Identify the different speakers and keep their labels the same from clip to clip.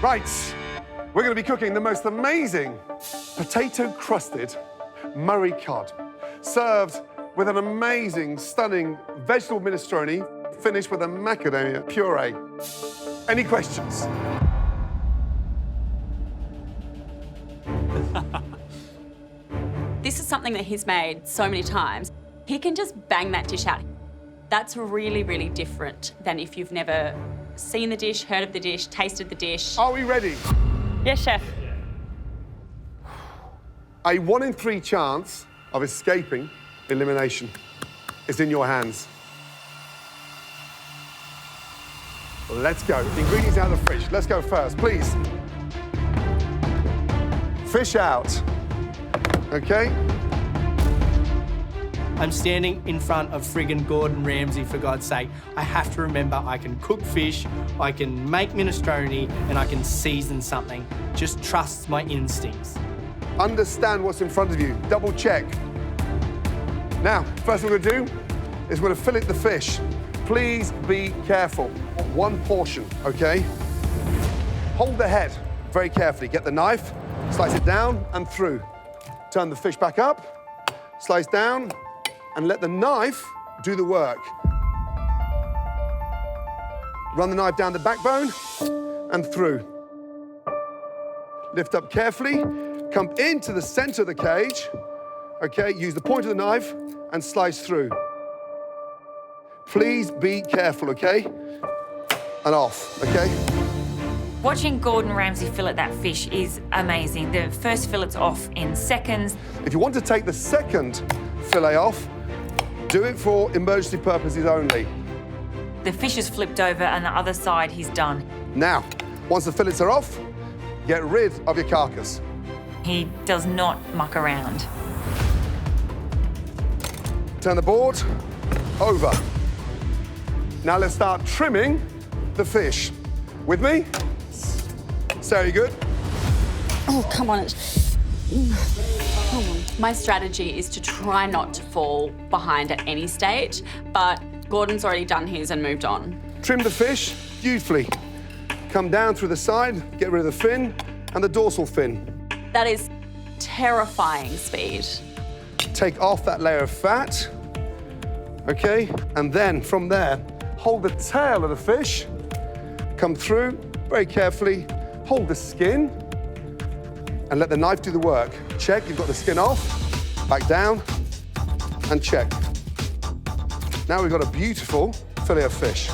Speaker 1: Right, we're going to be cooking the most amazing potato-crusted Murray cod, served with an amazing, stunning vegetable minestrone, finished with a macadamia puree. Any questions?
Speaker 2: This is something that he's made so many times. He can just bang that dish out. That's really, really different than if you've never seen the dish, heard of the dish, tasted the dish.
Speaker 1: Are we ready?
Speaker 2: Yes, chef.
Speaker 1: A 1 in 3 chance of escaping elimination is in your hands. Let's go. Ingredients out of the fridge. Let's go first, please. Fish out. Okay?
Speaker 3: I'm standing in front of friggin' Gordon Ramsay, for God's sake. I have to remember I can cook fish, I can make minestrone, and I can season something. Just trust my instincts.
Speaker 1: Understand what's in front of you. Double check. Now, first thing we're gonna do is we're gonna fillet the fish. Please be careful. 1 portion, okay? Hold the head very carefully. Get the knife, slice it down and through. Turn the fish back up, slice down, and let the knife do the work. Run the knife down the backbone and through. Lift up carefully, come into the center of the cage, okay? Use the point of the knife and slice through. Please be careful, okay? And off, okay?
Speaker 4: Watching Gordon Ramsay fillet that fish is amazing. The first fillet's off in seconds.
Speaker 1: If you want to take the second fillet off, do it for emergency purposes only.
Speaker 4: The fish is flipped over and the other side he's done.
Speaker 1: Now, once the fillets are off, get rid of your carcass.
Speaker 4: He does not muck around.
Speaker 1: Turn the board over. Now let's start trimming the fish. With me? Sarah, you good?
Speaker 2: Oh, come on. Come on. My strategy is to try not to fall behind at any stage, but Gordon's already done his and moved on.
Speaker 1: Trim the fish beautifully. Come down through the side, get rid of the fin and the dorsal fin.
Speaker 2: That is terrifying speed.
Speaker 1: Take off that layer of fat, okay? And then from there, hold the tail of the fish, come through very carefully, hold the skin, and let the knife do the work. Check, you've got the skin off, back down, and check. Now we've got a beautiful fillet of fish.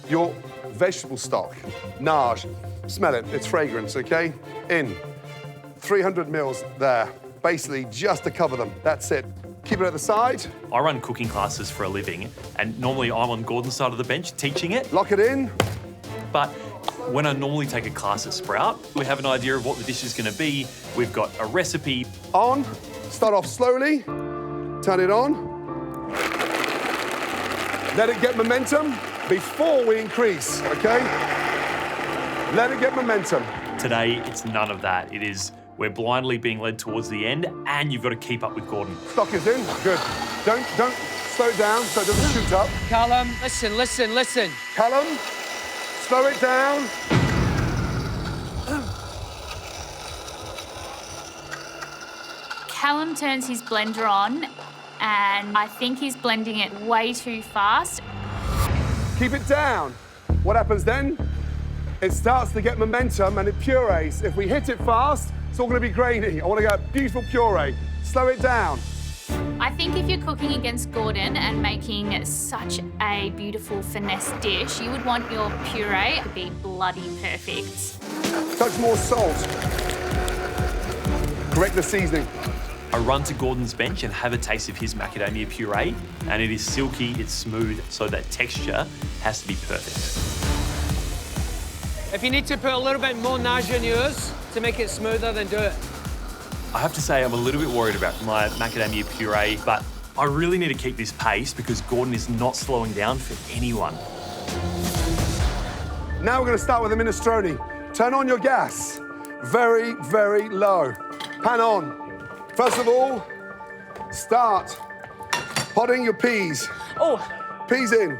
Speaker 1: Your vegetable stock, nage, smell it, it's fragrance, okay? In, 300 mils there, basically just to cover them, that's it. Keep it at the side.
Speaker 5: I run cooking classes for a living, and normally I'm on Gordon's side of the bench teaching it.
Speaker 1: Lock it in.
Speaker 5: But when I normally take a class at Sprout, we have an idea of what the dish is going to be. We've got a recipe.
Speaker 1: On, start off slowly, turn it on. Let it get momentum before we increase, okay? Let it get momentum.
Speaker 5: Today, it's none of that. It is, we're blindly being led towards the end, and you've got to keep up with Gordon.
Speaker 1: Stock is in, good. Don't slow it down so it doesn't shoot up.
Speaker 6: Callum, listen.
Speaker 1: Callum, slow it down.
Speaker 7: Callum turns his blender on, and I think he's blending it way too fast.
Speaker 1: Keep it down. What happens then? It starts to get momentum and it purees. If we hit it fast, it's all going to be grainy. I want to get beautiful puree. Slow it down.
Speaker 7: I think if you're cooking against Gordon and making such a beautiful finesse dish, you would want your puree to be bloody perfect.
Speaker 1: Touch more salt. Correct the seasoning.
Speaker 5: I run to Gordon's bench and have a taste of his macadamia puree, and it is silky, it's smooth, so that texture has to be perfect.
Speaker 6: If you need to put a little bit more nage in yours to make it smoother, then do it.
Speaker 5: I have to say I'm a little bit worried about my macadamia puree, but I really need to keep this pace because Gordon is not slowing down for anyone.
Speaker 1: Now we're going to start with the minestrone. Turn on your gas. Very, very low. Pan on. First of all, start potting your peas.
Speaker 2: Oh.
Speaker 1: Peas in.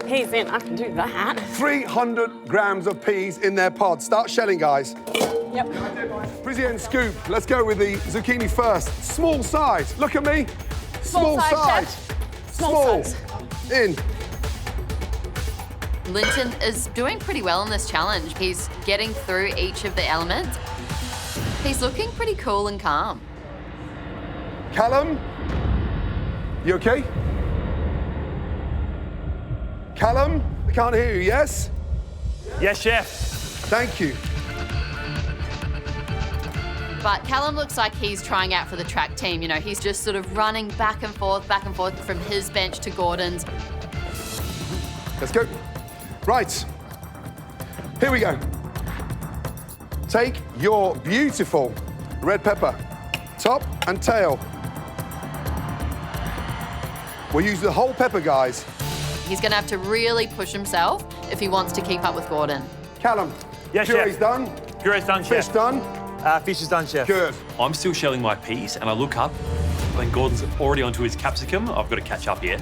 Speaker 2: peas in, I can do that.
Speaker 1: 300 grams of peas in their pod. Start shelling, guys.
Speaker 2: Yep.
Speaker 1: Brizzy and Scoop, let's go with the zucchini first. Small size. Look at me. Small
Speaker 2: size,
Speaker 1: size.
Speaker 2: Chef. Small size.
Speaker 1: In.
Speaker 8: Linton is doing pretty well in this challenge. He's getting through each of the elements. He's looking pretty cool and calm.
Speaker 1: Callum, you okay? Callum, I can't hear you, yes?
Speaker 5: Yes, chef.
Speaker 1: Thank you.
Speaker 8: But Callum looks like he's trying out for the track team. You know, he's just sort of running back and forth from his bench to Gordon's.
Speaker 1: Let's go. Right. Here we go. Take your beautiful red pepper, top and tail. We'll use the whole pepper, guys.
Speaker 8: He's going to have to really push himself if he wants to keep up with Gordon.
Speaker 1: Callum,
Speaker 5: Yes,
Speaker 1: puree's
Speaker 5: chef.
Speaker 1: done,
Speaker 5: Puree's done,
Speaker 1: fish
Speaker 5: chef.
Speaker 1: done.
Speaker 5: Fish is done, chef.
Speaker 1: Good.
Speaker 5: I'm still shelling my peas, and I look up when Gordon's already onto his capsicum. I've got to catch up here.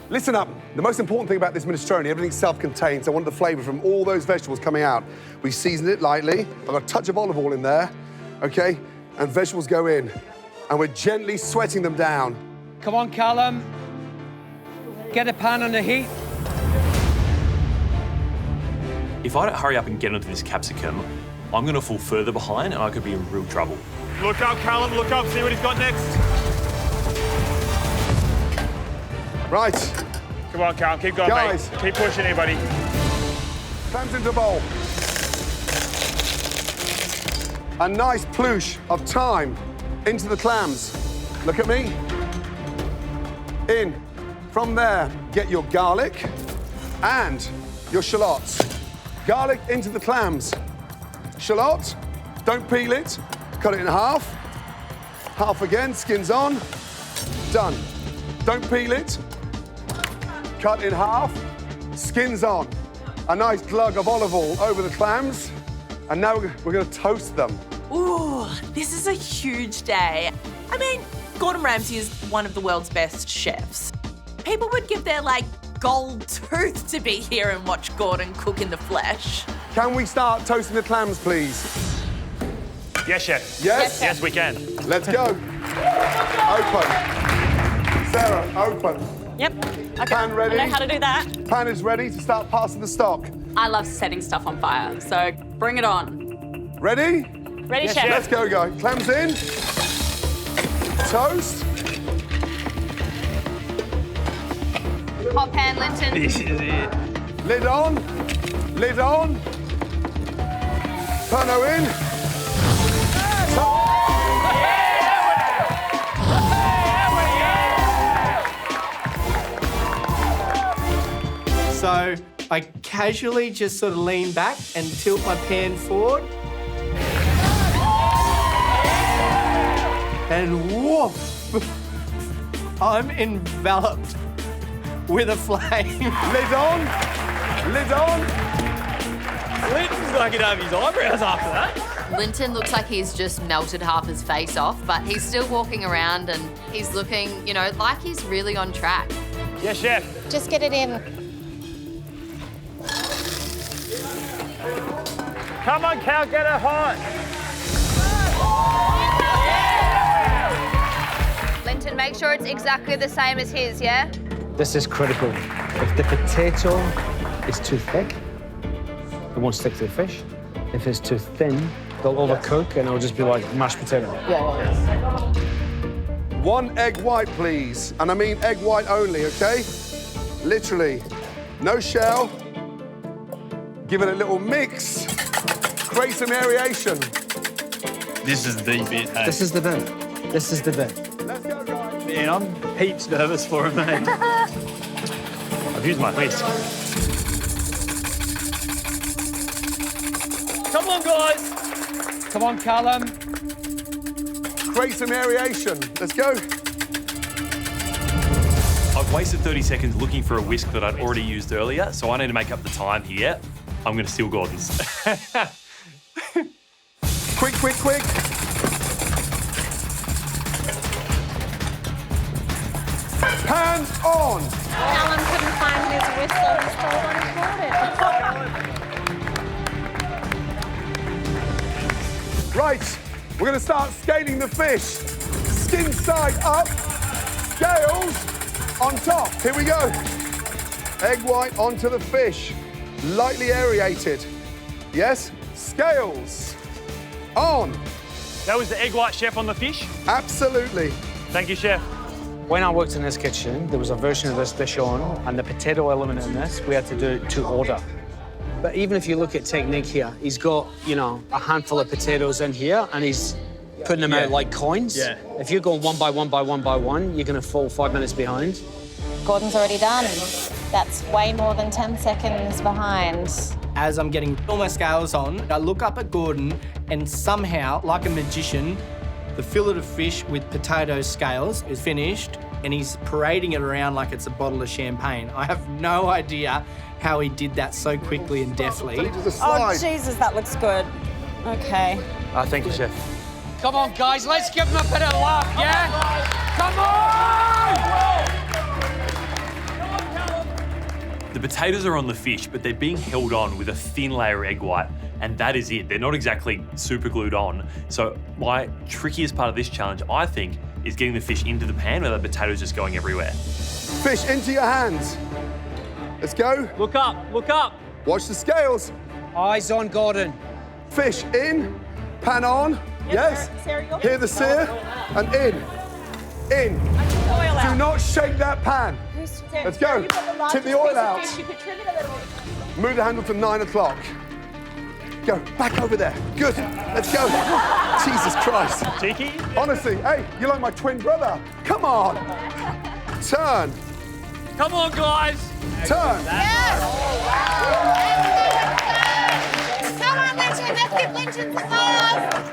Speaker 1: Listen up. The most important thing about this minestrone, everything's self-contained, so I want the flavour from all those vegetables coming out. We seasoned it lightly. I've got a touch of olive oil in there, okay? And vegetables go in. And we're gently sweating them down.
Speaker 6: Come on, Callum. Get a pan on the heat.
Speaker 5: If I don't hurry up and get onto this capsicum, I'm going to fall further behind, and I could be in real trouble.
Speaker 9: Look up, Callum, look up, see what he's got next.
Speaker 1: Right.
Speaker 9: Come on, Callum, keep going,
Speaker 1: Guys.
Speaker 9: mate. Keep pushing here, buddy.
Speaker 1: Clams into a bowl. A nice ploosh of thyme into the clams. Look at me. In. From there, get your garlic and your shallots. Garlic into the clams. Shallot, don't peel it. Cut it in half. Half again, skins on. Done. Don't peel it. Cut in half. Skins on. A nice glug of olive oil over the clams. And now we're going to toast them.
Speaker 10: Ooh, this is a huge day. I mean, Gordon Ramsay is one of the world's best chefs. People would give their, gold tooth to be here and watch Gordon cook in the flesh.
Speaker 1: Can we start toasting the clams, please?
Speaker 5: Yes, chef.
Speaker 1: Yes?
Speaker 5: Yes, we can.
Speaker 1: Let's go. Open. Sarah, open.
Speaker 2: Yep. Okay.
Speaker 1: Pan ready.
Speaker 2: I know how to do that.
Speaker 1: Pan is ready to start passing the stock.
Speaker 2: I love setting stuff on fire, so bring it on.
Speaker 1: Ready?
Speaker 2: Ready,
Speaker 5: Yes,
Speaker 2: chef?
Speaker 5: chef.
Speaker 1: Let's go, guys. Clams in. Toast.
Speaker 7: Hot pan, Linton.
Speaker 5: This is it.
Speaker 1: Lid on. Lid on. Pano in.
Speaker 3: So I casually just sort of lean back and tilt my pan forward. And woof, I'm enveloped with a flame.
Speaker 1: Lid on. Lid on.
Speaker 5: Linton's not going to have his eyebrows after that.
Speaker 8: Linton looks like he's just melted half his face off, but he's still walking around and he's looking, like he's really on track.
Speaker 5: Yes, chef.
Speaker 7: Just get it in.
Speaker 9: Come on, Cal, get it hot.
Speaker 7: Linton, make sure it's exactly the same as his, yeah?
Speaker 11: This is critical. If the potato is too thick, it won't stick to the fish. If it's too thin, they'll overcook and it'll just be like mashed potato.
Speaker 1: One egg white, please. And I mean egg white only, okay? Literally. No shell. Give it a little mix. Create some aeriation.
Speaker 5: This is the bit, hey?
Speaker 11: This is the bit. This is the bit.
Speaker 1: Let's go, guys.
Speaker 5: Man, I'm heaps nervous for him, mate. I've used my whisk. Come on, guys.
Speaker 6: Come on, Callum.
Speaker 1: Create some aeriation. Let's go.
Speaker 5: I've wasted 30 seconds looking for a whisk that I'd already used earlier, so I need to make up the time here. I'm going to steal Gordon's.
Speaker 1: Quick, quick, quick. Pan on.
Speaker 12: Alan couldn't find his whistle. He stole one and brought it.
Speaker 1: Right, we're going to start scaling the fish. Skin side up, scales on top. Here we go. Egg white onto the fish, lightly aerated. Yes, scales on.
Speaker 9: That was the egg white, chef, on the fish?
Speaker 1: Absolutely.
Speaker 9: Thank you, chef.
Speaker 11: When I worked in this kitchen, there was a version of this dish on, and the potato element in this, we had to do it to order. But even if you look at technique here, he's got, you know, a handful of potatoes in here, and he's putting them out like coins.
Speaker 9: Yeah.
Speaker 11: If you're going one by one by one by one, you're going to fall 5 minutes behind.
Speaker 12: Gordon's already done. That's way more than 10 seconds behind.
Speaker 3: As I'm getting all my scales on, I look up at Gordon, and somehow, like a magician, the fillet of fish with potato scales is finished, and he's parading it around like it's a bottle of champagne. I have no idea how he did that so quickly and deftly.
Speaker 12: Oh, Jesus, that looks good. Okay.
Speaker 5: Thank you, chef.
Speaker 6: Come on, guys, let's give them a bit of love, yeah? Come on!
Speaker 5: The potatoes are on the fish, but they're being held on with a thin layer of egg white, and that is it. They're not exactly super glued on. So my trickiest part of this challenge, I think, is getting the fish into the pan without the potatoes just going everywhere.
Speaker 1: Fish into your hands. Let's go.
Speaker 6: Look up, look up.
Speaker 1: Watch the scales.
Speaker 11: Eyes on Gordon.
Speaker 1: Fish in, pan on. Yes. Hear the sear and in. In. Do not shake that pan. Let's go. Tip the oil out. Move the handle to 9 o'clock. Go, back over there. Good. Let's go. Jesus Christ.
Speaker 9: Cheeky?
Speaker 1: Honestly, hey, you're like my twin brother. Come on. Turn.
Speaker 6: Come on, guys.
Speaker 1: Turn.
Speaker 12: Yes! Come on, Linton. Let's give Linton some love.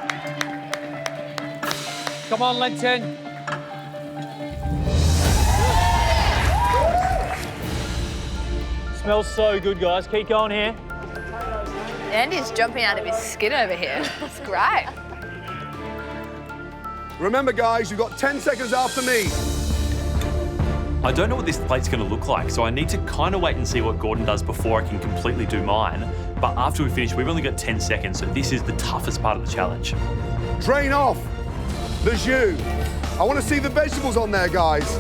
Speaker 6: Come on, Linton.
Speaker 9: Smells so good, guys. Keep going here.
Speaker 8: Andy's jumping out of his skin over here. That's great.
Speaker 1: Remember, guys, you've got 10 seconds after me.
Speaker 5: I don't know what this plate's going to look like, so I need to kind of wait and see what Gordon does before I can completely do mine. But after we finish, we've only got 10 seconds, so this is the toughest part of the challenge.
Speaker 1: Drain off the jus. I want to see the vegetables on there, guys.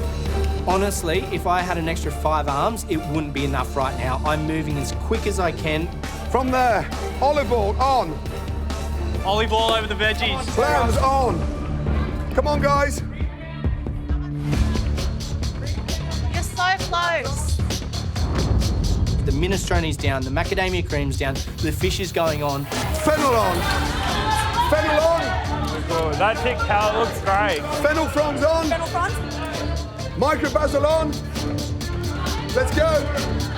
Speaker 3: Honestly, if I had an extra 5 arms, it wouldn't be enough right now. I'm moving as quick as I can.
Speaker 1: From there, olive oil on.
Speaker 9: Olive oil over the veggies.
Speaker 1: Clams on. Come on, guys.
Speaker 12: You're so close.
Speaker 3: The minestrone's down, the macadamia cream's down, the fish is going on.
Speaker 1: Fennel on. Fennel on.
Speaker 9: Good. That thick palette looks great.
Speaker 1: Fennel fronds on.
Speaker 12: Fennel fronds.
Speaker 1: Micro basil on. Let's go.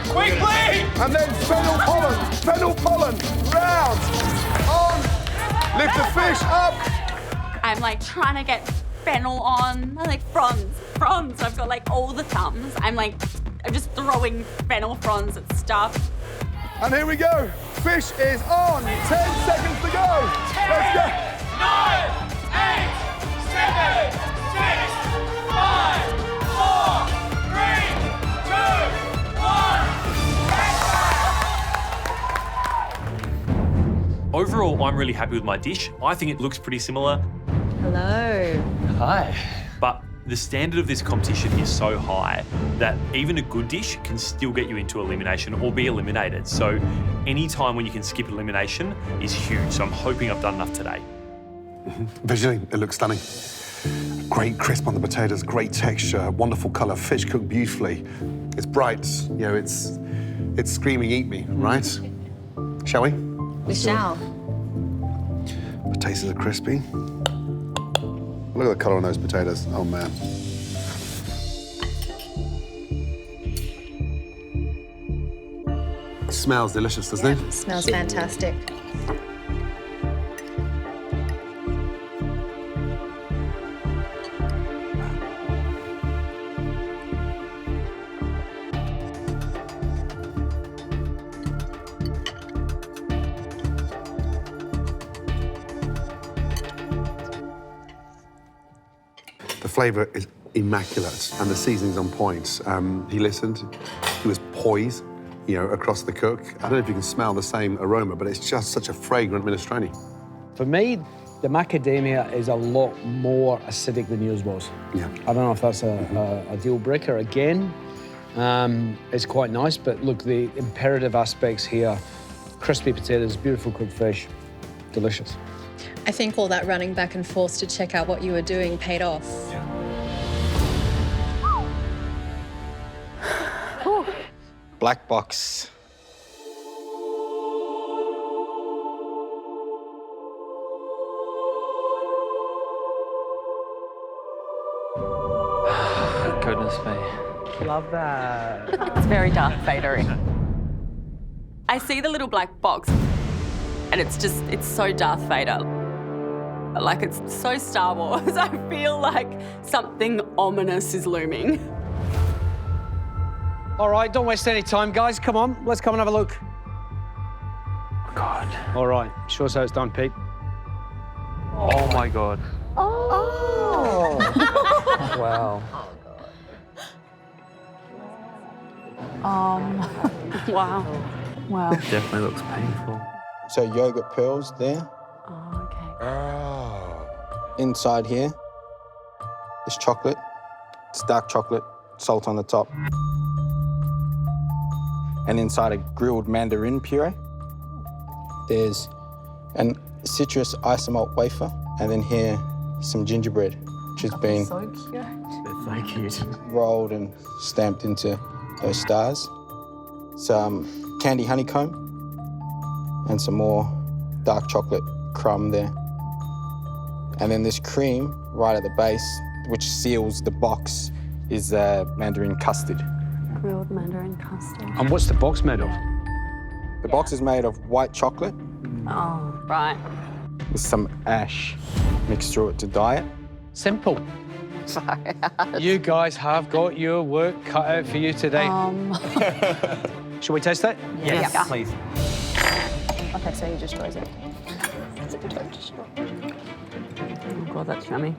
Speaker 9: Quickly!
Speaker 1: And then fennel pollen. Fennel pollen. Round. On. Lift the fish up.
Speaker 2: I'm like trying to get fennel on, like fronds. I've got like all the thumbs. I'm just throwing fennel fronds at stuff.
Speaker 1: And here we go. Fish is on. 10 seconds to go. Let's go.
Speaker 6: 9, 8, 7, 6, 5, 4, 3, 2, 1.
Speaker 5: Overall, I'm really happy with my dish. I think it looks pretty similar.
Speaker 8: Hello.
Speaker 5: Hi. But the standard of this competition is so high that even a good dish can still get you into elimination or be eliminated. So any time when you can skip elimination is huge. So I'm hoping I've done enough today.
Speaker 1: Visually, it looks stunning. Great crisp on the potatoes, great texture, wonderful colour, fish cooked beautifully. It's bright, you know, it's screaming, eat me, right? Shall we?
Speaker 8: We shall.
Speaker 1: Potatoes are crispy. Look at the colour on those potatoes. Oh, man. It smells delicious, doesn't it?
Speaker 12: Smells fantastic.
Speaker 1: The flavour is immaculate, and the seasoning's on point. He listened, he was poised, you know, across the cook. I don't know if you can smell the same aroma, but it's just such a fragrant minestrone.
Speaker 11: For me, the macadamia is a lot more acidic than yours was.
Speaker 1: Yeah.
Speaker 11: I don't know if that's a deal breaker again. It's quite nice, but look, the imperative aspects here, crispy potatoes, beautiful cooked fish, delicious.
Speaker 13: I think all that running back and forth to check out what you were doing paid off.
Speaker 14: Black box.
Speaker 9: Goodness me.
Speaker 11: Love that.
Speaker 2: It's very Darth Vader-y. I see the little black box, and it's so Darth Vader. Like, it's so Star Wars. I feel like something ominous is looming.
Speaker 11: All right, don't waste any time, guys. Come on, let's come and have a look.
Speaker 9: Oh, God.
Speaker 11: All right, show us how it's done, Pete.
Speaker 9: Oh, my God.
Speaker 11: Oh.
Speaker 9: Wow.
Speaker 2: Wow. Wow.
Speaker 9: Definitely looks painful.
Speaker 14: So yogurt pearls there.
Speaker 2: Oh, okay.
Speaker 14: Oh. Inside here is chocolate. It's dark chocolate, salt on the top. And inside a grilled mandarin puree, there's a citrus isomalt wafer, and then here, some gingerbread, which has been
Speaker 2: So cute.
Speaker 9: Thank you.
Speaker 14: rolled and stamped into those stars. Some candy honeycomb, and some more dark chocolate crumb there. And then this cream right at the base, which seals the box, is mandarin custard.
Speaker 2: Grilled mandarin custard.
Speaker 11: And what's the box made of?
Speaker 14: The box is made of white chocolate
Speaker 2: Oh, right.
Speaker 14: with some ash mixed through it to dye it.
Speaker 11: Simple.
Speaker 2: Sorry.
Speaker 11: You guys have got your work cut out for you today. Shall we taste it?
Speaker 9: Yes,
Speaker 2: Yeah.
Speaker 9: please.
Speaker 12: Okay, so he just tries it.
Speaker 2: Oh, God, that's yummy.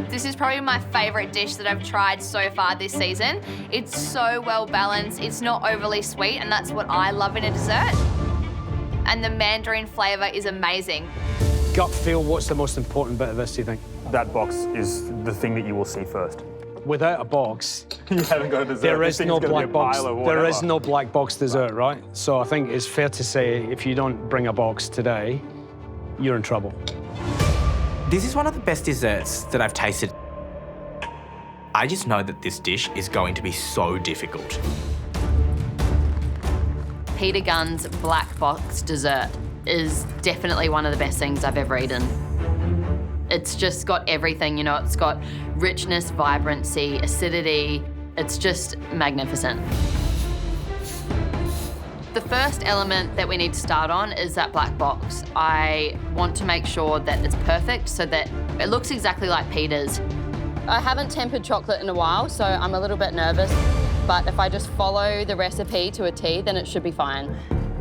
Speaker 8: This is probably my favourite dish that I've tried so far this season. It's so well balanced, it's not overly sweet, and that's what I love in a dessert. And the mandarin flavour is amazing.
Speaker 11: Gut feel, what's the most important bit of this, do you think?
Speaker 9: That box is the thing that you will see first.
Speaker 11: Without a box,
Speaker 9: You haven't got a dessert.
Speaker 11: there
Speaker 9: This
Speaker 11: is
Speaker 9: thing's
Speaker 11: no
Speaker 9: gonna be
Speaker 11: black
Speaker 9: a
Speaker 11: box.
Speaker 9: pile of
Speaker 11: There
Speaker 9: whatever.
Speaker 11: is no black box dessert, right? So I think it's fair to say if you don't bring a box today, you're in trouble.
Speaker 15: This is one of the best desserts that I've tasted. I just know that this dish is going to be so difficult.
Speaker 8: Peter Gunn's black box dessert is definitely one of the best things I've ever eaten. It's just got everything, you know, it's got richness, vibrancy, acidity. It's just magnificent. The first element that we need to start on is that black box. I want to make sure that it's perfect so that it looks exactly like Peter's. I haven't tempered chocolate in a while, so I'm a little bit nervous, but if I just follow the recipe to a T, then it should be fine.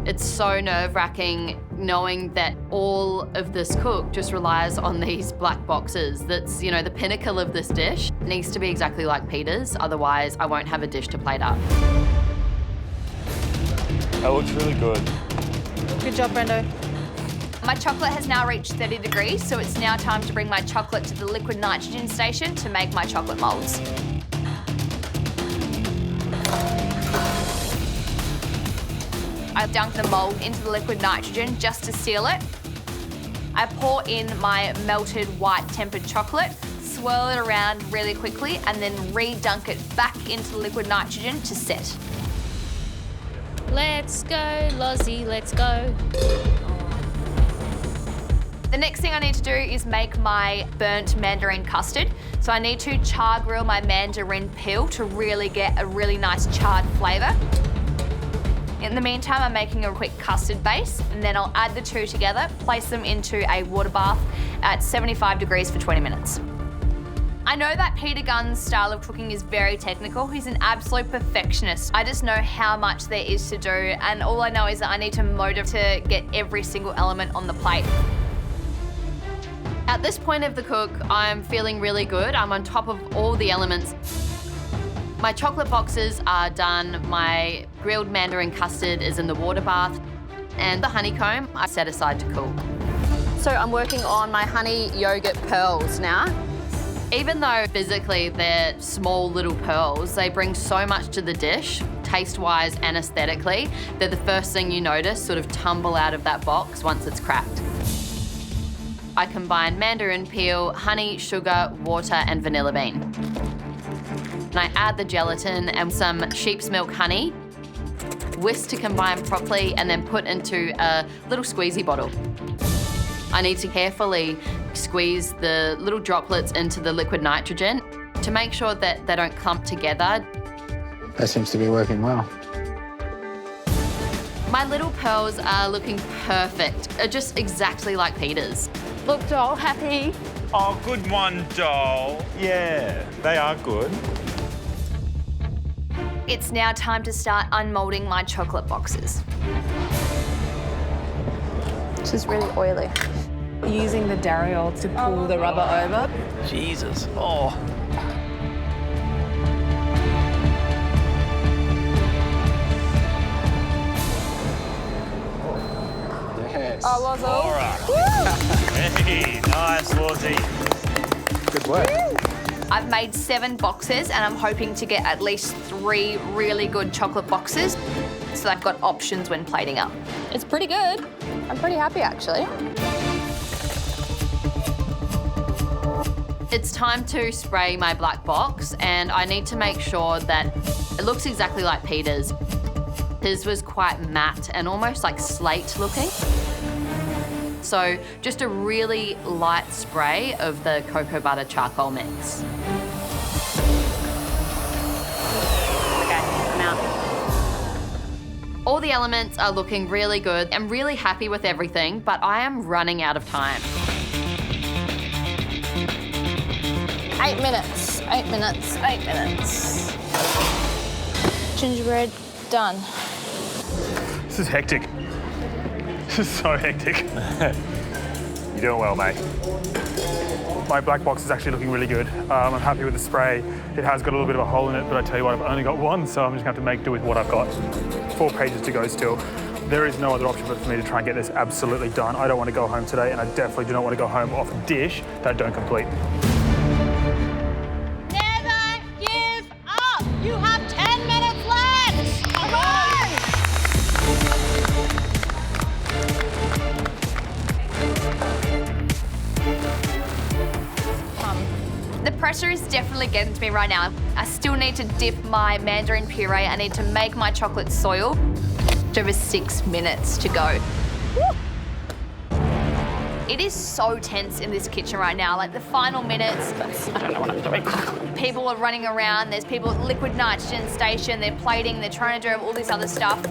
Speaker 8: It's so nerve-wracking knowing that all of this cook just relies on these black boxes. That's, you know, the pinnacle of this dish. It needs to be exactly like Peter's, otherwise I won't have a dish to plate up.
Speaker 9: That looks really good.
Speaker 12: Good job, Brendo.
Speaker 8: My chocolate has now reached 30 degrees, so it's now time to bring my chocolate to the liquid nitrogen station to make my chocolate moulds. I dunk the mould into the liquid nitrogen just to seal it. I pour in my melted white tempered chocolate, swirl it around really quickly, and then re-dunk it back into the liquid nitrogen to set.
Speaker 7: Let's go, Lozzie, let's go.
Speaker 8: The next thing I need to do is make my burnt mandarin custard. So I need to char grill my mandarin peel to really get a really nice charred flavour. In the meantime, I'm making a quick custard base, and then I'll add the two together, place them into a water bath at 75 degrees for 20 minutes. I know that Peter Gunn's style of cooking is very technical. He's an absolute perfectionist. I just know how much there is to do, and all I know is that I need to motive to get every single element on the plate. At this point of the cook, I'm feeling really good. I'm on top of all the elements. My chocolate boxes are done. My grilled mandarin custard is in the water bath. And the honeycomb I set aside to cool. So I'm working on my honey yogurt pearls now. Even though physically they're small little pearls, they bring so much to the dish, taste-wise and aesthetically. They're the first thing you notice sort of tumble out of that box once it's cracked. I combine mandarin peel, honey, sugar, water and vanilla bean. And I add the gelatin and some sheep's milk honey, whisk to combine properly and then put into a little squeezy bottle. I need to carefully squeeze the little droplets into the liquid nitrogen to make sure that they don't clump together.
Speaker 14: That seems to be working well.
Speaker 8: My little pearls are looking perfect, just exactly like Peter's.
Speaker 12: Look, doll, happy?
Speaker 16: Oh, good one, doll. Yeah, they are good.
Speaker 17: It's now time to start unmoulding my chocolate boxes.
Speaker 12: This is really oily.
Speaker 18: Using the dariole to pull the rubber over.
Speaker 5: Jesus. Oh.
Speaker 14: Yes.
Speaker 12: Oh, was
Speaker 16: All right. Hey, nice, Lawsy.
Speaker 14: Good work.
Speaker 17: I've made 7 boxes and I'm hoping to get at least 3 really good chocolate boxes so I've got options when plating up.
Speaker 12: It's pretty good. I'm pretty happy, actually.
Speaker 8: It's time to spray my black box and I need to make sure that it looks exactly like Peter's. His was quite matte and almost like slate looking. So just a really light spray of the cocoa butter charcoal mix. Okay, I'm out. All the elements are looking really good. I'm really happy with everything, but I am running out of time.
Speaker 12: 8 minutes, 8 minutes, 8 minutes. Gingerbread, done.
Speaker 9: This is hectic. This is so hectic.
Speaker 16: You're doing well, mate.
Speaker 9: My black box is actually looking really good. I'm happy with the spray. It has got a little bit of a hole in it, but I tell you what, I've only got one, so I'm just going to have to make do with what I've got. 4 pages to go still. There is no other option but for me to try and get this absolutely done. I don't want to go home today, and I definitely do not want to go home off a dish that don't complete.
Speaker 12: Never give up! You have 10 minutes left! Come on!
Speaker 17: The pressure is definitely getting to me right now. I still need to dip my mandarin puree. I need to make my chocolate soil. Over 6 minutes to go. Woo! It is so tense in this kitchen right now. Like the final minutes, I don't know what I'm doing. People are running around. There's people at liquid nitrogen station. They're plating, they're trying to do all this other stuff.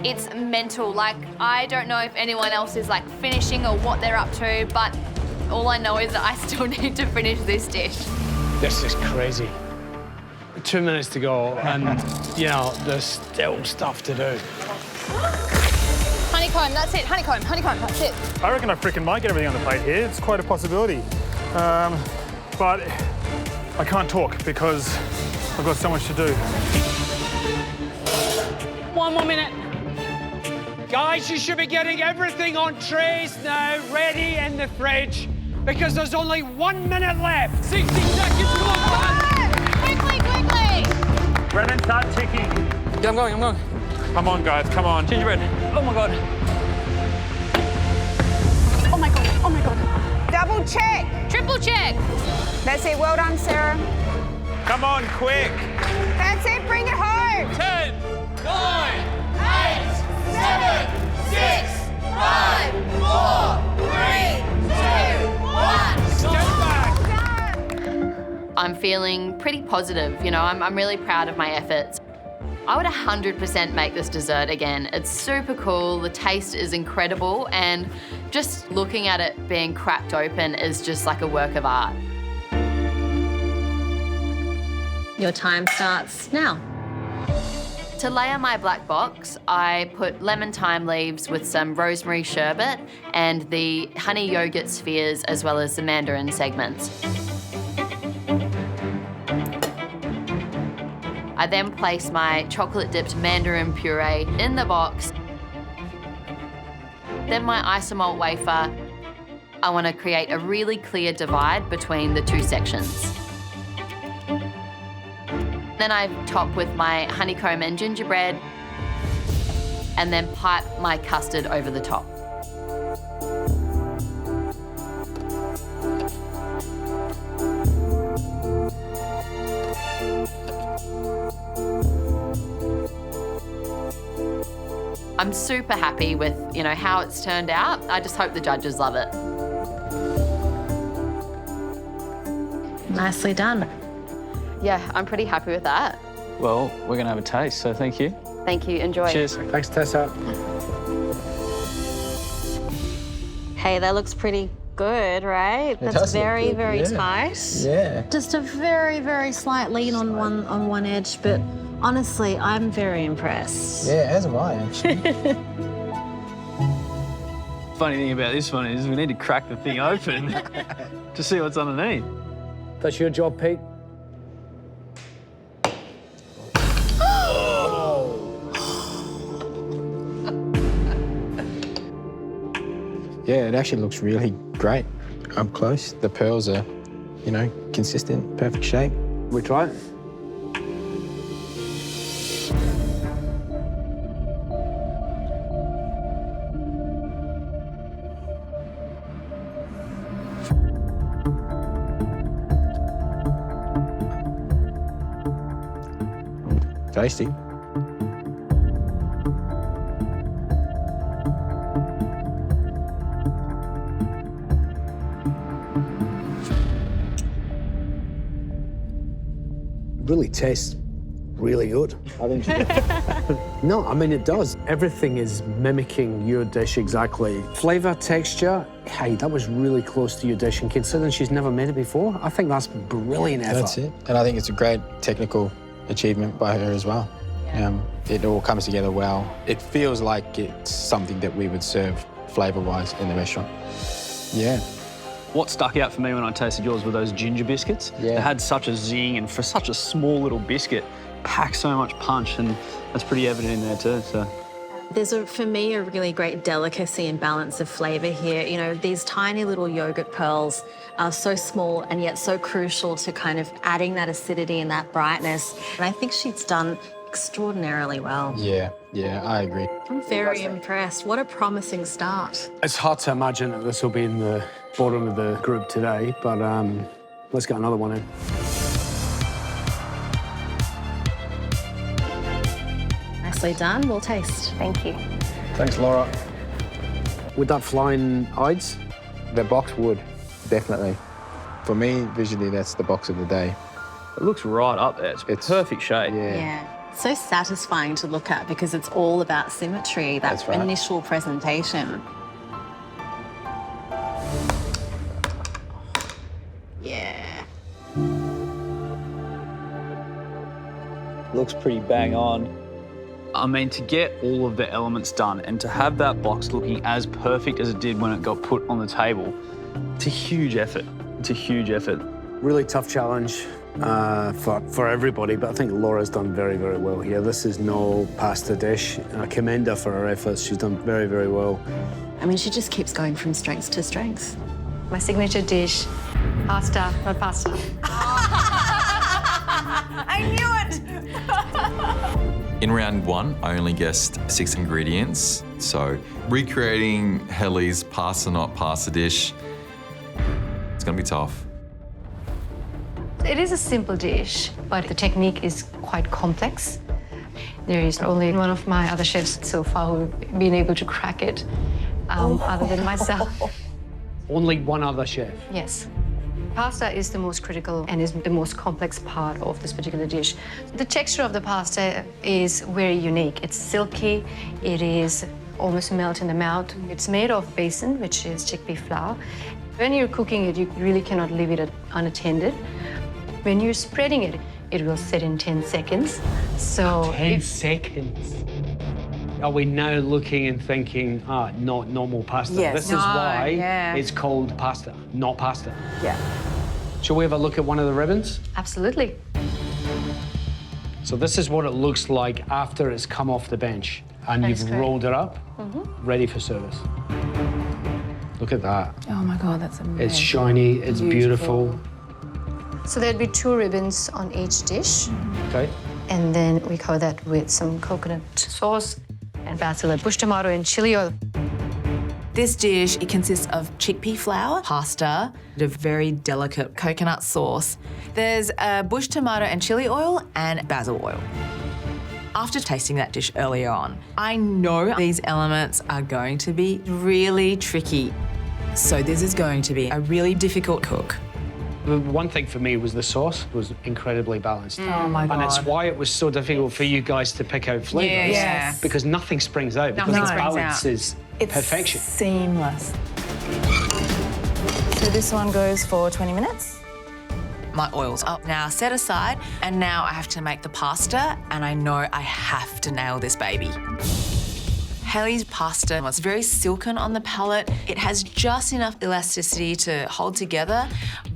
Speaker 17: It's mental. Like, I don't know if anyone else is like finishing or what they're up to, but all I know is that I still need to finish this dish.
Speaker 11: This is crazy. 2 minutes to go, and, you know, there's still stuff to do.
Speaker 12: Honeycomb, that's it. Honeycomb, honeycomb, that's it.
Speaker 9: I reckon I frickin' might get everything on the plate here. It's quite a possibility. But I can't talk because I've got so much to do.
Speaker 6: 1 more minute. Guys, you should be getting everything on trays now, ready in the fridge, because there's only 1 minute left. 60 seconds, come on, guys.
Speaker 12: Quickly, quickly.
Speaker 16: Brennan, start ticking.
Speaker 11: Yeah, I'm going.
Speaker 16: Come on, guys, come on.
Speaker 6: Gingerbread. Oh my God.
Speaker 12: Oh my God, oh my God.
Speaker 18: Double check.
Speaker 12: Triple check.
Speaker 18: That's it. Well done, Sarah.
Speaker 16: Come on, quick.
Speaker 18: That's it. Bring it home.
Speaker 16: 10, 9,
Speaker 12: 8, 7, 6, 5, 4, 3, 2, 1.
Speaker 16: Get back.
Speaker 8: I'm feeling pretty positive, you know, I'm really proud of my efforts. I would 100% make this dessert again. It's super cool, the taste is incredible, and just looking at it being cracked open is just like a work of art.
Speaker 13: Your time starts now.
Speaker 8: To layer my black box, I put lemon thyme leaves with some rosemary sherbet and the honey yogurt spheres as well as the mandarin segments. I then place my chocolate-dipped mandarin puree in the box. Then my isomalt wafer. I want to create a really clear divide between the two sections. Then I top with my honeycomb and gingerbread, and then pipe my custard over the top. I'm super happy with, how it's turned out. I just hope the judges love it.
Speaker 13: Nicely done.
Speaker 8: Yeah, I'm pretty happy with that.
Speaker 19: Well, we're going to have a taste, so thank you.
Speaker 8: Thank you, enjoy.
Speaker 19: Cheers.
Speaker 11: Thanks, Tessa.
Speaker 12: Hey, that looks pretty good, right? That's very, very tight.
Speaker 14: Yeah.
Speaker 12: Just a very, very slight lean on one edge, but honestly, I'm very impressed.
Speaker 14: Yeah, as am I, actually.
Speaker 19: Funny thing about this one is we need to crack the thing open to see what's underneath.
Speaker 11: That's your job, Pete.
Speaker 14: Yeah, it actually looks really great up close. The pearls are, consistent, perfect shape.
Speaker 11: We try it.
Speaker 14: Tasty.
Speaker 11: Really tastes really good.
Speaker 14: I think
Speaker 11: No, I mean, it does. Everything is mimicking your dish exactly. Flavour, texture, hey, that was really close to your dish. And considering she's never made it before, I think that's brilliant effort.
Speaker 14: That's it. And I think it's a great technical achievement by her as well. It all comes together well. It feels like it's something that we would serve flavour-wise in the restaurant. Yeah.
Speaker 19: What stuck out for me when I tasted yours were those ginger biscuits.
Speaker 14: Yeah.
Speaker 19: They had such a zing, and for such a small little biscuit, packed so much punch, and that's pretty evident in there too. So.
Speaker 13: There's, for me, a really great delicacy and balance of flavour here. These tiny little yogurt pearls are so small and yet so crucial to kind of adding that acidity and that brightness. And I think she's done extraordinarily well.
Speaker 14: Yeah, I agree.
Speaker 13: I'm very impressed. What a promising start.
Speaker 11: It's hard to imagine that this will be in the bottom of the group today, but let's get another one in.
Speaker 13: Nicely done. We'll taste.
Speaker 12: Thank you.
Speaker 14: Thanks, Laura.
Speaker 11: Would that fly in Ides?
Speaker 14: The box would, definitely. For me, visually, that's the box of the day.
Speaker 19: It looks right up there. It's perfect shade.
Speaker 13: Yeah. So satisfying to look at because it's all about symmetry, that
Speaker 14: That's right.
Speaker 13: initial presentation. Yeah.
Speaker 19: Looks pretty bang on. I mean, to get all of the elements done and to have that box looking as perfect as it did when it got put on the table, it's a huge effort. It's a huge effort.
Speaker 11: Really tough challenge for everybody, but I think Laura's done very, very well here. This is no pasta dish. I commend her for her efforts. She's done very, very well.
Speaker 13: I mean, she just keeps going from strength to strength.
Speaker 18: My signature dish, pasta, not pasta.
Speaker 10: I knew it!
Speaker 20: In round one, I only guessed 6 ingredients. So recreating Helly's pasta not pasta dish, it's gonna be tough.
Speaker 18: It is a simple dish, but the technique is quite complex. There is only one of my other chefs so far who've been able to crack it, other than myself.
Speaker 11: Only one other chef?
Speaker 18: Yes. Pasta is the most critical and is the most complex part of this particular dish. The texture of the pasta is very unique. It's silky, it is almost melt in the mouth. It's made of besan, which is chickpea flour. When you're cooking it, you really cannot leave it unattended. When you're spreading it, it will set in 10 seconds. So
Speaker 11: 10 seconds. Are we now looking and thinking, not normal pasta?
Speaker 18: Yes.
Speaker 11: This
Speaker 18: No,
Speaker 11: is why
Speaker 18: yeah.
Speaker 11: it's called pasta, not pasta.
Speaker 18: Yeah.
Speaker 11: Shall we have a look at one of the ribbons?
Speaker 18: Absolutely.
Speaker 11: So this is what it looks like after it's come off the bench and
Speaker 18: That's
Speaker 11: you've
Speaker 18: great.
Speaker 11: rolled it up, ready for service. Look at that.
Speaker 21: Oh my God, that's amazing.
Speaker 11: It's shiny, it's beautiful.
Speaker 18: So there'll be 2 ribbons on each dish.
Speaker 11: Okay.
Speaker 18: And then we cover that with some coconut sauce and basil, bush tomato, and chili oil.
Speaker 10: This dish, it consists of chickpea flour, pasta, a very delicate coconut sauce. There's bush tomato and chili oil and basil oil. After tasting that dish earlier on, I know these elements are going to be really tricky. So this is going to be a really difficult cook.
Speaker 11: The one thing for me was the sauce was incredibly balanced.
Speaker 21: Oh my God.
Speaker 11: And it's why it was so difficult for you guys to pick out flavours.
Speaker 21: Yes.
Speaker 11: Because nothing springs out.
Speaker 21: Nothing
Speaker 11: because
Speaker 21: springs
Speaker 11: the balance
Speaker 21: out.
Speaker 11: is
Speaker 21: It's
Speaker 11: perfection.
Speaker 21: seamless. So this one goes for 20 minutes?
Speaker 10: My oils are now set aside, and now I have to make the pasta, and I know I have to nail this baby. Haley's pasta was very silken on the palate. It has just enough elasticity to hold together,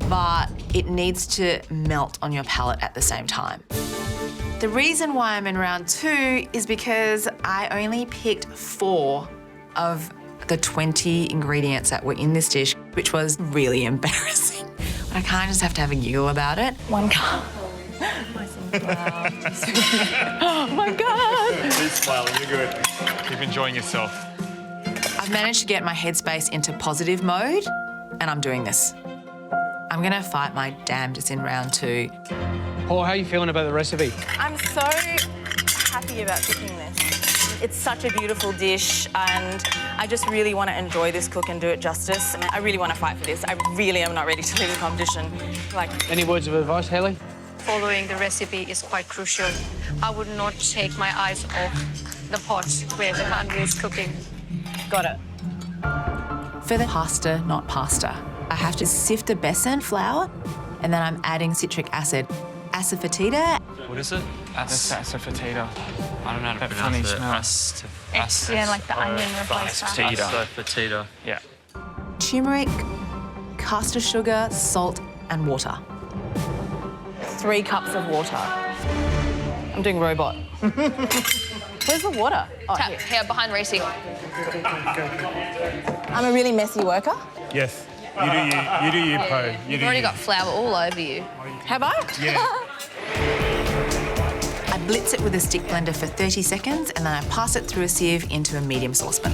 Speaker 10: but it needs to melt on your palate at the same time. The reason why I'm in round 2 is because I only picked 4 of the 20 ingredients that were in this dish, which was really embarrassing. But I kind of just have to have a giggle about it.
Speaker 21: 1 cup. Oh my God!
Speaker 16: Keep smiling, you're good. Keep enjoying yourself.
Speaker 10: I've managed to get my headspace into positive mode, and I'm doing this. I'm gonna fight my damnedest in round 2.
Speaker 11: Paul, how are you feeling about the recipe?
Speaker 21: I'm so happy about cooking this. It's such a beautiful dish, and I just really want to enjoy this cook and do it justice. I really want to fight for this. I really am not ready to leave the competition.
Speaker 11: Any words of advice, Haley?
Speaker 18: Following the recipe is quite crucial. I would not take my eyes off the pot where the hungry is cooking.
Speaker 21: Got it.
Speaker 10: For the pasta, not pasta, I have to sift the besan flour, and then I'm adding citric acid. Asafoetida.
Speaker 16: What is it?
Speaker 22: Asafoetida.
Speaker 16: I don't know how to
Speaker 22: That funny
Speaker 16: pronounce it.
Speaker 22: smell.
Speaker 7: Yeah, like the onion replacement.
Speaker 16: Asafoetida. Yeah.
Speaker 10: Turmeric, caster sugar, salt, and water.
Speaker 21: 3 cups of water. I'm doing robot. Where's the water? Oh,
Speaker 8: Tap, here, behind Racy.
Speaker 21: I'm a really messy worker.
Speaker 9: Yes. You do you, Po.
Speaker 8: You've already got flour all over you.
Speaker 21: Have I?
Speaker 9: Yeah.
Speaker 10: I blitz it with a stick blender for 30 seconds, and then I pass it through a sieve into a medium saucepan.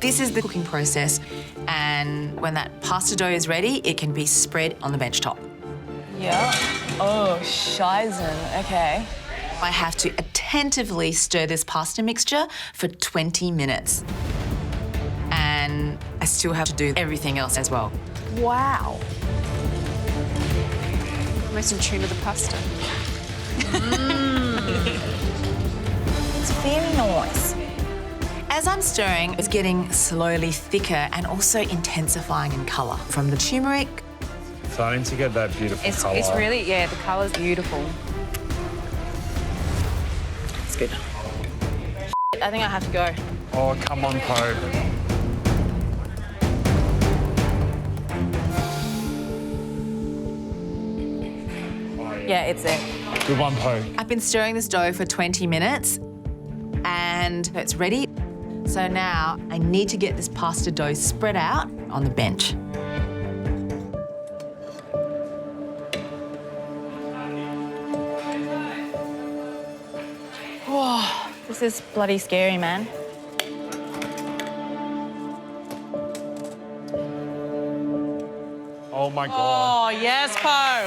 Speaker 10: This is the cooking process, and when that pasta dough is ready, it can be spread on the bench top.
Speaker 21: Yeah. Oh, Scheißen. Okay.
Speaker 10: I have to attentively stir this pasta mixture for 20 minutes. And I still have to do everything else as well.
Speaker 21: Wow.
Speaker 17: Most in tune with the pasta.
Speaker 21: It's very nice.
Speaker 10: As I'm stirring, it's getting slowly thicker and also intensifying in colour from the turmeric.
Speaker 9: Starting to get that beautiful
Speaker 4: It's
Speaker 9: colour.
Speaker 4: really, yeah, the colour's beautiful.
Speaker 21: It's good. I think I have to go.
Speaker 9: Oh, come on, Po.
Speaker 21: Yeah, it's it.
Speaker 9: Good one, Po.
Speaker 10: I've been stirring this dough for 20 minutes and it's ready. So now I need to get this pasta dough spread out on the bench.
Speaker 21: Whoa, this is bloody scary, man.
Speaker 9: Oh my God.
Speaker 10: Oh, yes, Po.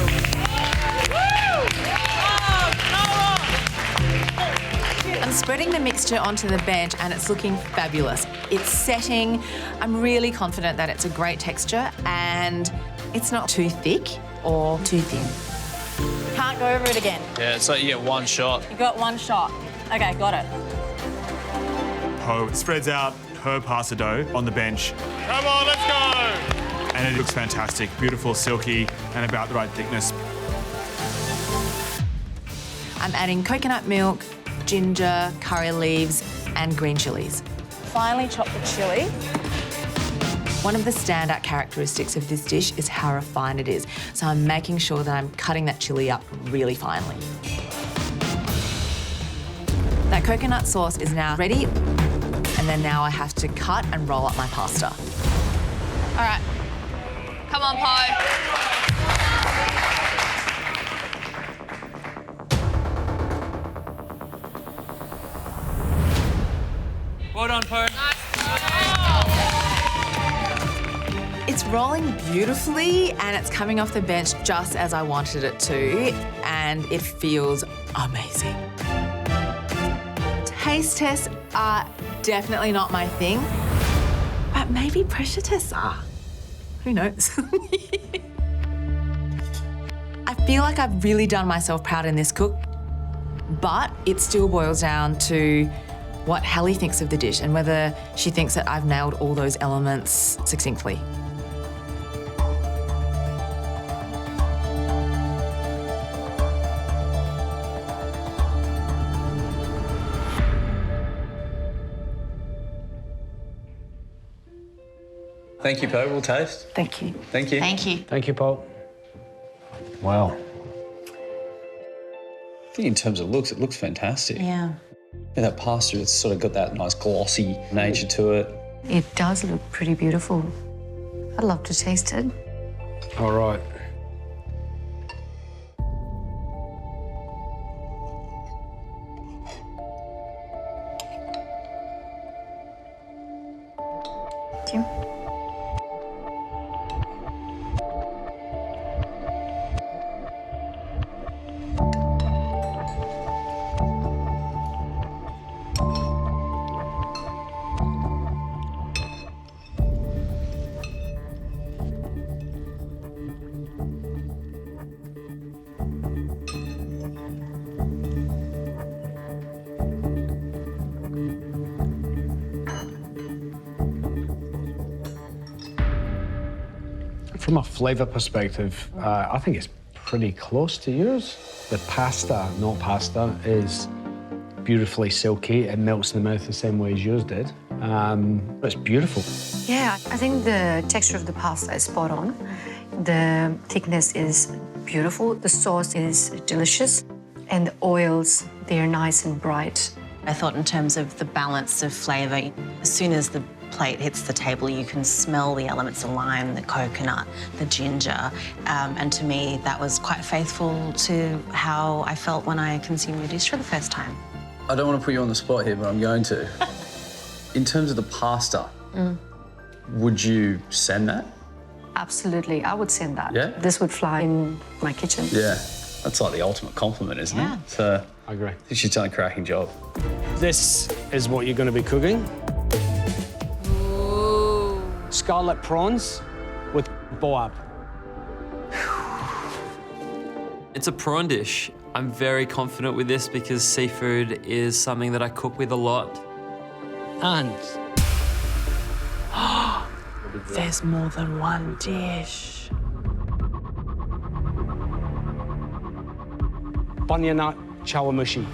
Speaker 10: I'm spreading the mixture onto the bench and it's looking fabulous. It's setting. I'm really confident that it's a great texture and it's not too thick or too thin.
Speaker 21: Can't go over it again.
Speaker 22: Yeah, it's like you get 1 shot.
Speaker 21: You got 1 shot. Okay, got it.
Speaker 9: Po spreads out her pasta dough on the bench.
Speaker 16: Come on, let's go!
Speaker 9: And it looks fantastic. Beautiful, silky, and about the right thickness.
Speaker 1: I'm adding coconut milk, ginger, curry leaves, and green chilies.
Speaker 21: Finely chop the chili.
Speaker 1: One of the standout characteristics of this dish is how refined it is. So I'm making sure that I'm cutting that chili up really finely. That coconut sauce is now ready. And then now I have to cut and roll up my pasta.
Speaker 17: All right. Come on, Po.
Speaker 22: Well done, Po.
Speaker 1: It's rolling beautifully and it's coming off the bench just as I wanted it to, and it feels amazing. Taste tests are definitely not my thing, but maybe pressure tests are. Who knows? I feel like I've really done myself proud in this cook, but it still boils down to what Hallie thinks of the dish and whether she thinks that I've nailed all those elements succinctly.
Speaker 19: Thank you, Po. We'll taste.
Speaker 18: Thank you.
Speaker 19: Thank you.
Speaker 13: Thank you.
Speaker 11: Thank you, Paul. Wow.
Speaker 19: I think in terms of looks, it looks fantastic.
Speaker 13: Yeah.
Speaker 19: Yeah, that pasta, it's sort of got that nice glossy nature to it.
Speaker 18: It does look pretty beautiful. I'd love to taste it.
Speaker 11: All right.
Speaker 18: Thank you.
Speaker 11: From a flavour perspective, I think it's pretty close to yours. The pasta, not pasta, is beautifully silky. It melts in the mouth the same way as yours did. It's beautiful.
Speaker 18: Yeah, I think the texture of the pasta is spot on. The thickness is beautiful. The sauce is delicious. And the oils, they're nice and bright.
Speaker 13: I thought in terms of the balance of flavour, as soon as the plate hits the table, you can smell the elements of lime, the coconut, the ginger. And to me, that was quite faithful to how I felt when I consumed the dish for the first time.
Speaker 19: I don't want to put you on the spot here, but I'm going to. In terms of the pasta, would you send that?
Speaker 18: Absolutely, I would send that.
Speaker 19: Yeah?
Speaker 18: This would fly in my kitchen.
Speaker 19: Yeah, that's like the ultimate compliment, isn't it? So
Speaker 11: I agree.
Speaker 19: I think she's done a cracking job.
Speaker 11: This is what you're going to be cooking.
Speaker 17: Ooh.
Speaker 11: Scarlet prawns with boab.
Speaker 3: It's a prawn dish. I'm very confident with this because seafood is something that I cook with a lot.
Speaker 11: And
Speaker 10: There's more than one dish.
Speaker 11: bunyana chawamushi.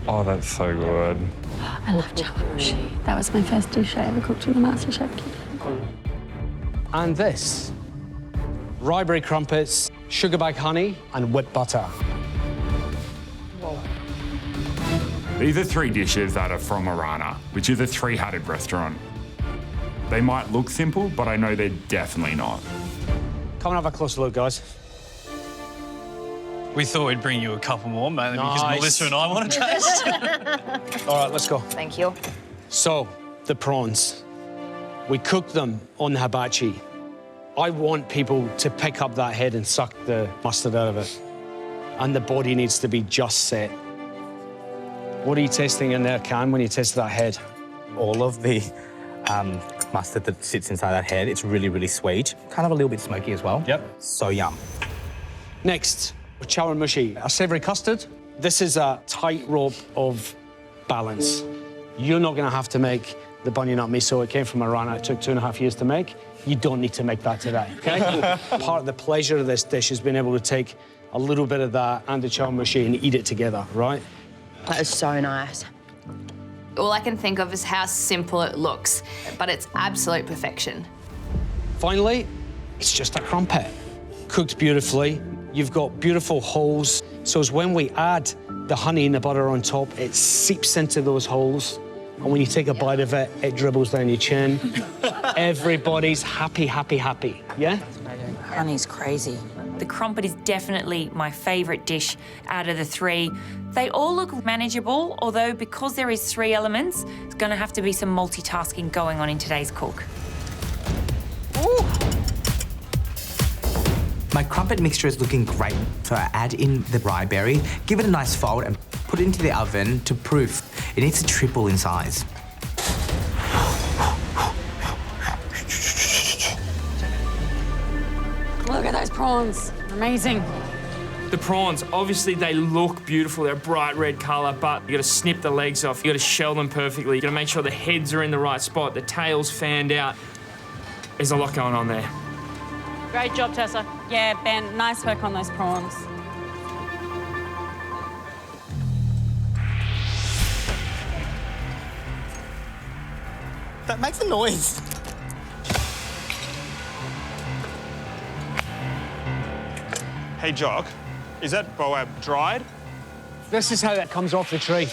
Speaker 16: Oh, that's so good.
Speaker 23: I love chawamushi. That was my first dish I ever cooked in the MasterChef kitchen.
Speaker 11: And this, ryeberry crumpets, sugar bag honey, and whipped butter.
Speaker 16: These are three dishes that are from Arana, which is a three-headed restaurant. They might look simple, but I know they're definitely not.
Speaker 11: Come and have a closer look, guys.
Speaker 19: We thought we'd bring you a couple more, mainly because
Speaker 11: Nice.
Speaker 19: Melissa and I want to taste.
Speaker 11: All right, let's go.
Speaker 17: Thank you.
Speaker 11: So, the prawns. We cook them on the hibachi. I want people to pick up that head and suck the mustard out of it. And the body needs to be just set. What are you tasting in there, Cam, when you taste that head?
Speaker 15: All of the mustard that sits inside that head, it's really, really sweet. Kind of a little bit smoky as well.
Speaker 11: Yep.
Speaker 15: So yum.
Speaker 11: Next, chawamushi, a savoury custard. This is a tightrope of balance. You're not going to have to make the butternut miso. It came from Iran. It took 2.5 years to make. You don't need to make that today, okay? Part of the pleasure of this dish is being able to take a little bit of that and the chow mein and eat it together, right?
Speaker 17: That is so nice. All I can think of is how simple it looks, but it's absolute perfection.
Speaker 11: Finally, it's just a crumpet. Cooked beautifully. You've got beautiful holes. So as when we add the honey and the butter on top, it seeps into those holes. And when you take a bite of it, it dribbles down your chin. Everybody's happy, happy, happy. Yeah?
Speaker 4: Honey's crazy. The crumpet is definitely my favourite dish out of the three. They all look manageable, although because there is 3 elements, it's going to have to be some multitasking going on in today's cook.
Speaker 15: Ooh. My crumpet mixture is looking great, so I add in the rye berry, give it a nice fold and put it into the oven to proof. It needs to triple in size.
Speaker 23: Look at those prawns. Amazing.
Speaker 2: The prawns, obviously they look beautiful. They're a bright red colour, but you got to snip the legs off. You got to shell them perfectly. You got to make sure the heads are in the right spot, the tail's fanned out. There's a lot going on there.
Speaker 12: Great job, Tessa. Yeah, Ben, nice work on those prawns.
Speaker 5: That makes a noise.
Speaker 9: Hey, Jock, is that boab dried?
Speaker 11: This is how that comes off the tree.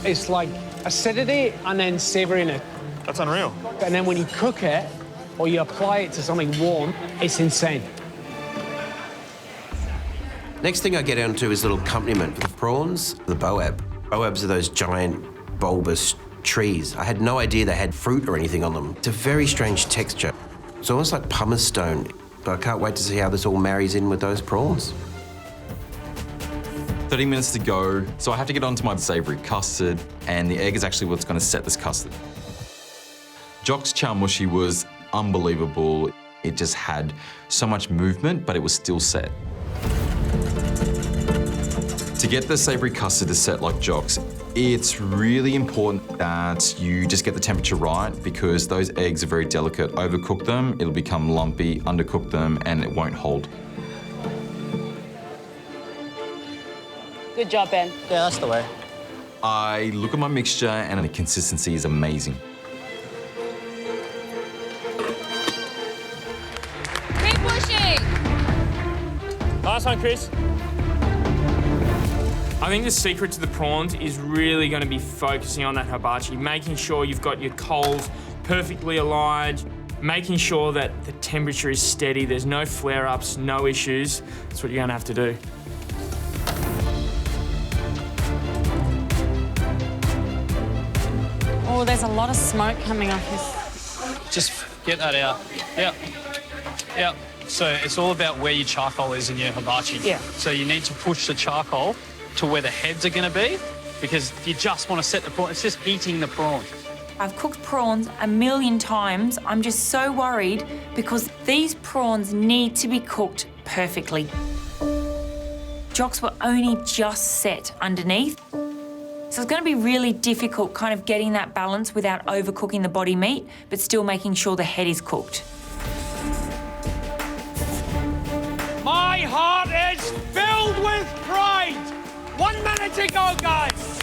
Speaker 11: It's like acidity and then savouriness.
Speaker 9: That's unreal.
Speaker 11: And then when you cook it or you apply it to something warm, it's insane.
Speaker 6: Next thing I get onto is a little accompaniment for the prawns, the boab. Boabs are those giant bulbous trees. I had no idea they had fruit or anything on them. It's a very strange texture. It's almost like pumice stone, but I can't wait to see how this all marries in with those prawns.
Speaker 20: 30 minutes to go, so I have to get onto my savoury custard, and the egg is actually what's going to set this custard. Jock's chow mushi was unbelievable. It just had so much movement, but it was still set. To get the savoury custard to set like Jock's, it's really important that you just get the temperature right because those eggs are very delicate. Overcook them, it'll become lumpy, undercook them, and it won't hold.
Speaker 12: Good job, Ben.
Speaker 5: Yeah, that's the way.
Speaker 20: I look at my mixture and the consistency is amazing.
Speaker 12: Keep pushing.
Speaker 2: Last one, Chris. I think the secret to the prawns is really going to be focusing on that hibachi, making sure you've got your coals perfectly aligned, making sure that the temperature is steady, there's no flare-ups, no issues. That's what you're going to have to do.
Speaker 12: Oh, there's a lot of smoke coming off this.
Speaker 19: Just get that out. Yep. Yep. So it's all about where your charcoal is in your hibachi.
Speaker 12: Yeah.
Speaker 19: So you need to push the charcoal to where the heads are going to be because you just want to set the prawn. It's just heating the prawn.
Speaker 4: I've cooked prawns a million times. I'm just so worried because these prawns need to be cooked perfectly. Jocks were only just set underneath. So it's going to be really difficult kind of getting that balance without overcooking the body meat, but still making sure the head is cooked.
Speaker 2: My heart is filled with pride. 1 minute to go, guys.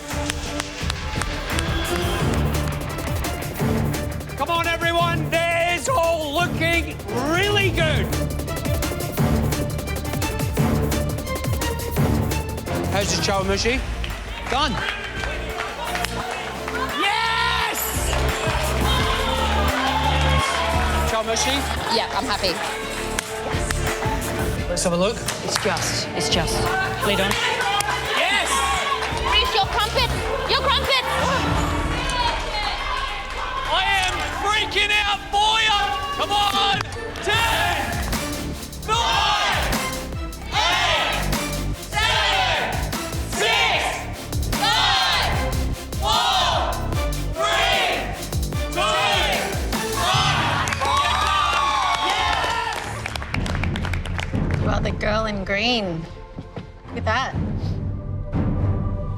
Speaker 2: Come on, everyone. This is all looking really good.
Speaker 11: How's your chow mushi? Done.
Speaker 2: Yes!
Speaker 11: Chow mushi?
Speaker 17: Yeah, I'm happy.
Speaker 11: Let's have a look.
Speaker 12: It's just. Lid on.
Speaker 2: Yes!
Speaker 17: Reese, your crumpet! Your crumpet!
Speaker 2: I am freaking out for you! Come on! 10, 9, 8, 7, 6, 5, 4, 3, 2, 1.
Speaker 13: Well, the girl in green. Look at that.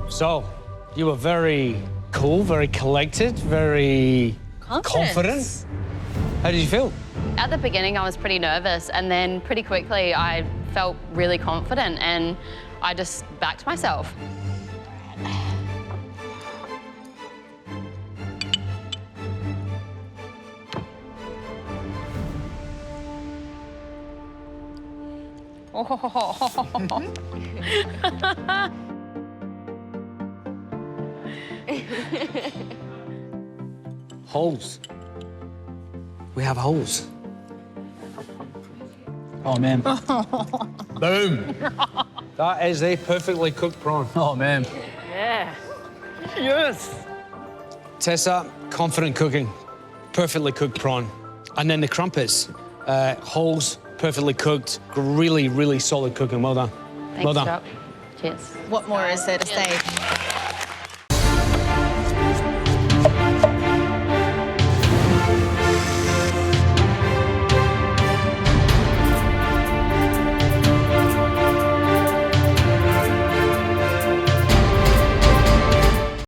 Speaker 11: So, you were very cool, very collected, very confident. How did you feel?
Speaker 8: At the beginning, I was pretty nervous, and then pretty quickly, I felt really confident, and I just backed myself.
Speaker 11: Holes. We have holes.
Speaker 19: Oh, man.
Speaker 11: Boom. That is a perfectly cooked prawn.
Speaker 19: Oh, man.
Speaker 10: Yeah.
Speaker 11: Yes. Tessa, confident cooking. Perfectly cooked prawn. And then the crumpets. Holes, perfectly cooked. Really, really solid cooking. Well done.
Speaker 8: Thanks,
Speaker 11: well done.
Speaker 8: Doc. Cheers.
Speaker 5: What more is there to say?